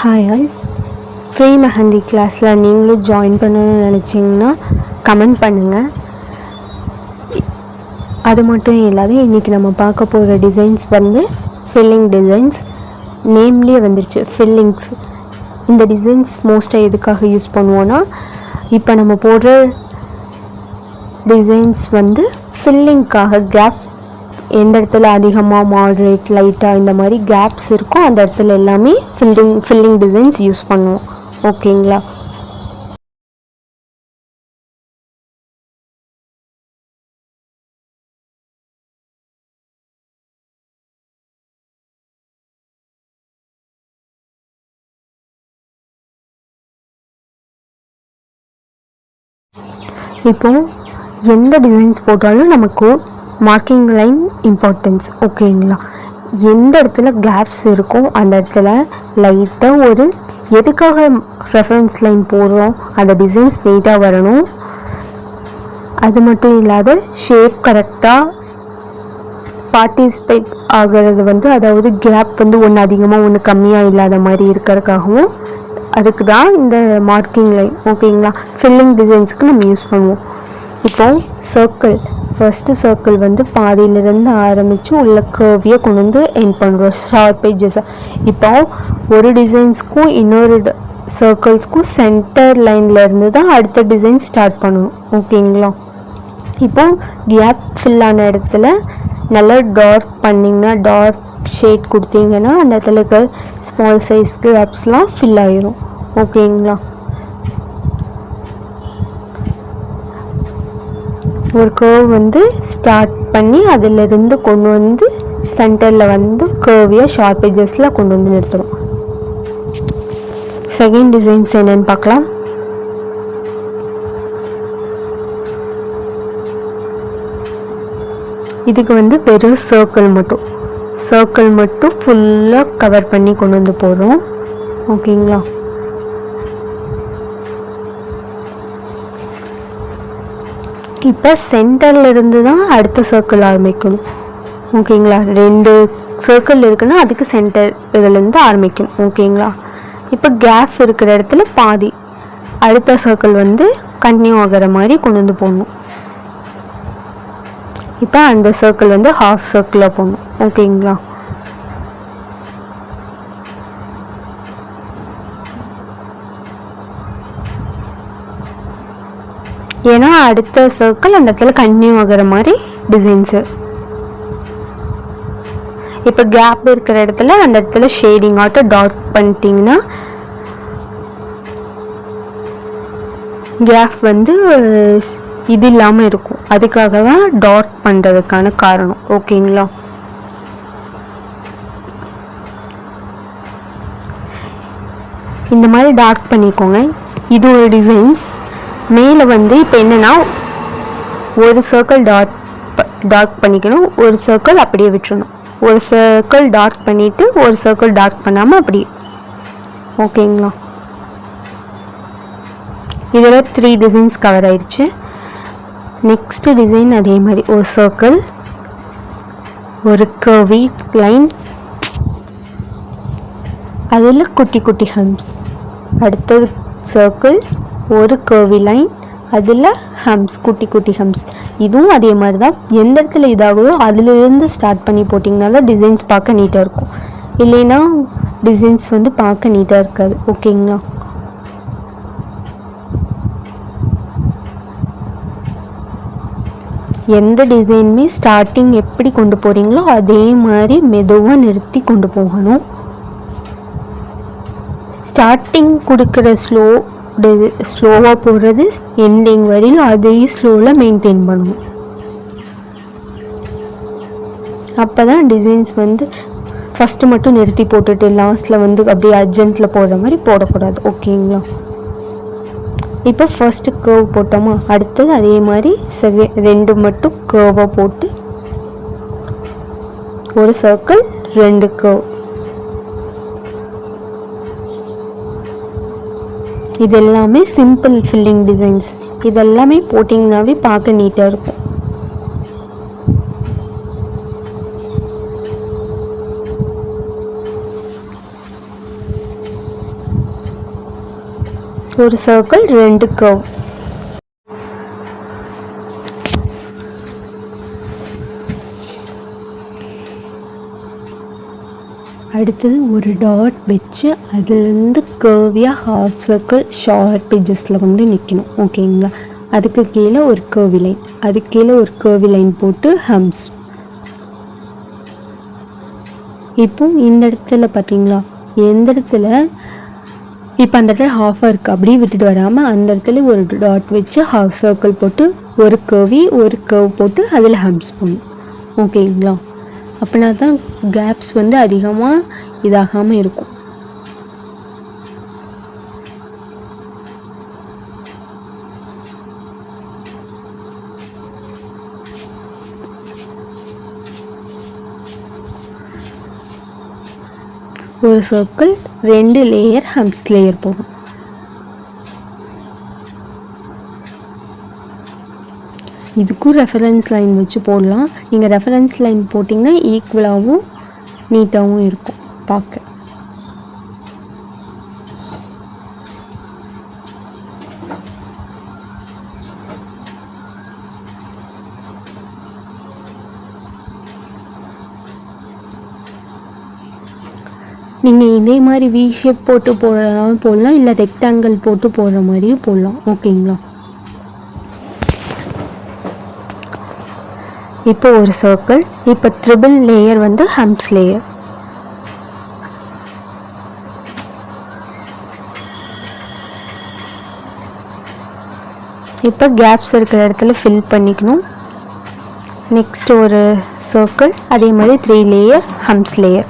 Hi all. Free mehndi கிளாஸில் நீங்களும் join பண்ணணும்னு நினச்சிங்கன்னா கமெண்ட் பண்ணுங்கள். அது மட்டும் இல்லாத இன்றைக்கி நம்ம பார்க்க போகிற டிசைன்ஸ் வந்து ஃபில்லிங் டிசைன்ஸ். நேம்லேயே வந்துருச்சு ஃபில்லிங்ஸ். இந்த டிசைன்ஸ் மோஸ்ட்டாக எதுக்காக யூஸ் பண்ணுவோன்னா, இப்போ நம்ம போடுற டிசைன்ஸ் வந்து ஃபில்லிங்க்காக, கேப் எந்த இடத்துல அதிகமாக, மாட்ரேட், லைட்டாக இந்த மாதிரி கேப்ஸ் இருக்கும் அந்த இடத்துல எல்லாமே ஃபில்லிங் டிசைன்ஸ் யூஸ் பண்ணுவோம். ஓகேங்களா? இப்போது எந்த டிசைன்ஸ் போட்டாலும் நமக்கு மார்க்கிங் லைன் இம்பார்ட்டன்ஸ். ஓகேங்களா? எந்த இடத்துல கேப்ஸ் இருக்கோ அந்த இடத்துல லைட்டாக ஒரு, எதுக்காக ரெஃபரன்ஸ் லைன் போடுறோம், அந்த டிசைன்ஸ் நீட்டாக வரணும். அது மட்டும் இல்லாத ஷேப் கரெக்டாக பார்ட்டிசிபேட் ஆகிறது வந்து, அதாவது கேப் வந்து ஒன்று அதிகமாக ஒன்று கம்மியாக இல்லாத மாதிரி இருக்கிறதுக்காகவும் அதுக்கு தான் இந்த மார்க்கிங் லைன். ஓகேங்களா? ஃபில்லிங் டிசைன்ஸ்க்கு நம்ம யூஸ் பண்ணுவோம். இப்போது சர்க்கிள், ஃபஸ்ட்டு சர்க்கிள் வந்து பாதியிலிருந்து ஆரம்பித்து உள்ள கர்வியாக கொண்டு வந்து எண்ட் பண்ணுறோம், ஷார்ப் எட்ஜஸை. இப்போ ஒரு டிசைன்ஸ்க்கும் இன்னொரு சர்க்கிள்ஸ்க்கும் சென்டர் லைனில் இருந்து தான் அடுத்த டிசைன் ஸ்டார்ட் பண்ணணும். ஓகேங்களா? இப்போது கேப் ஃபில் ஆன இடத்துல நல்லா டார்க் பண்ணிங்கன்னா, டார்க் ஷேட் கொடுத்தீங்கன்னா அந்த இடத்துல இருக்க ஸ்மால் சைஸ் கேப்ஸ்லாம் ஃபில் ஆகிரும். ஓகேங்களா? ஒரு கர்வ் வந்து ஸ்டார்ட் பண்ணி அதிலிருந்து கொண்டு வந்து சென்டரில் வந்து கர்வியாக ஷார்ப் எட்ஜஸில் கொண்டு வந்து நிறுத்தணும். செகண்ட் டிசைன்ஸ் என்னென்னு பார்க்கலாம். இதுக்கு வந்து வெறும் சர்க்கிள் மட்டும் ஃபுல்லாக கவர் பண்ணி கொண்டு வந்து போடுறோம். ஓகேங்களா? இப்போ சென்டரில் இருந்து தான் அடுத்த சர்க்கிள் ஆரம்பிக்கணும். ஓகேங்களா? 2 சர்க்கிள் இருக்குன்னா அதுக்கு சென்டர் இதுலேருந்து ஆரம்பிக்கணும். ஓகேங்களா? இப்போ கேப் இருக்கிற இடத்துல பாதி அடுத்த சர்க்கிள் வந்து கன்டினியூ ஆகிற மாதிரி கொண்டு வந்து போடணும். இப்போ அந்த சர்க்கிள் வந்து ஹாஃப் சர்க்கிளாக போடணும். ஓகேங்களா? ஏன்னா அடுத்த சர்க்கிள் அந்த இடத்துல கன்டினியூ ஆகிற மாதிரி டிசைன்ஸு. இப்போ கேப் இருக்கிற இடத்துல அந்த இடத்துல ஷேடிங் ஆட்டோ டார்க் பண்ணிட்டீங்கன்னா கேப் வந்து இது இல்லாமல் இருக்கும். அதுக்காக தான் டார்க் பண்ணுறதுக்கான காரணம். ஓகேங்களா? இந்த மாதிரி டார்க் பண்ணிக்கோங்க. இது ஒரு டிசைன்ஸ். மேலே வந்து இப்போ என்னென்னா, ஒரு சர்க்கிள் டார்க் பண்ணிக்கணும், ஒரு சர்க்கிள் அப்படியே விட்டுறணும், ஒரு சர்க்கிள் டார்க் பண்ணிவிட்டு ஒரு சர்க்கிள் டார்க் பண்ணாமல் அப்படி. ஓகேங்களா? இதில் 3 டிசைன்ஸ் கவர் ஆயிடுச்சு. நெக்ஸ்ட்டு டிசைன் அதே மாதிரி ஒரு சர்க்கிள், ஒரு கர்வி லைன், அதில் குட்டி குட்டி ஹம்ஸ். அடுத்தது சர்க்கிள், ஒரு கர்வி லைன், அதில் ஹம்ஸ், குட்டி குட்டி ஹம்ஸ். இதுவும் அதே மாதிரி தான். எந்த இடத்துல இதாகுதோ அதிலிருந்து ஸ்டார்ட் பண்ணி போட்டிங்கன்னா தான் டிசைன்ஸ் பார்க்க நீட்டாக இருக்கும். இல்லைன்னா டிசைன்ஸ் வந்து பார்க்க நீட்டாக இருக்காது. ஓகேங்களா? எந்த டிசைனுமே ஸ்டார்டிங் எப்படி கொண்டு போகிறீங்களோ அதே மாதிரி மெதுவாக நிறுத்தி கொண்டு போகணும். ஸ்டார்டிங் கொடுக்குற ஸ்லோவாக போடுறது எண்டிங் வரையிலும் அதே ஸ்லோவில் மெயின்டைன் பண்ணணும். அப்போ தான் டிசைன்ஸ் வந்து ஃபஸ்ட்டு மட்டும் நிறுத்தி போட்டுட்டு லாஸ்ட்டில் வந்து அப்படியே அர்ஜென்ட்டில் போடுற மாதிரி போடக்கூடாது. ஓகேங்களா? இப்போ ஃபர்ஸ்ட்டு கர்வ் போட்டோமா, அடுத்தது அதே மாதிரி 2 மட்டும் கர்வாக போட்டு ஒரு சர்க்கிள் 2 கர்வ். இது எல்லாமே சிம்பிள் ஃபில்லிங் டிசைன்ஸ். இதெல்லாமே போட்டிங்கனாவே பார்க்க நீட்டாக இருக்கும். ஒரு சர்க்கிள் 2 கர்வ். அடுத்தது ஒரு டாட் வச்சு அதுலேருந்து கர்வியாக ஹாஃப் சர்க்கிள் ஷார்ப் எட்ஜஸில் வந்து நிற்கணும். ஓகேங்களா? அதுக்கு கீழே ஒரு கர்வி லைன், அதுக்கு கீழே ஒரு கர்வி லைன் போட்டு ஹம்ஸ். இப்போ இந்த இடத்துல பார்த்தீங்களா, எந்த இடத்துல இப்போ அந்த இடத்துல ஹாஃபாக இருக்குது அப்படியே விட்டுட்டு வராமல் அந்த இடத்துல ஒரு டாட் வச்சு ஹாஃப் சர்க்கிள் போட்டு ஒரு கர்வ் போட்டு அதில் ஹம்ஸ் போடணும். ஓகேங்களா? அப்படின்னா தான் கேப்ஸ் வந்து அதிகமாக இதாகாமல் இருக்கும். ஒரு சர்க்கிள் 2 லேயர் ஹம்ஸ் லேயர் போடும். இதுக்கும் ரெஃபரன்ஸ் லைன் வச்சு போடலாம். நீங்கள் ரெஃபரன்ஸ் லைன் போட்டிங்கன்னா ஈக்குவலாகவும் நீட்டாகவும் இருக்கும் பார்க்க. நீங்கள் இதே மாதிரி வி ஷேப் போட்டு போடலாம், இல்லை ரெக்டாங்கிள் போட்டு போடுற மாதிரியும் போடலாம். ஓகேங்களா? இப்போ ஒரு சர்க்கிள், இப்போ ட்ரிபிள் லேயர் வந்து ஹம்ஸ் லேயர். இப்போ கேப்ஸ் இருக்கிற இடத்துல ஃபில் பண்ணிக்கணும். நெக்ஸ்ட் ஒரு சர்க்கிள், அதே மாதிரி 3 லேயர் ஹம்ஸ் லேயர்.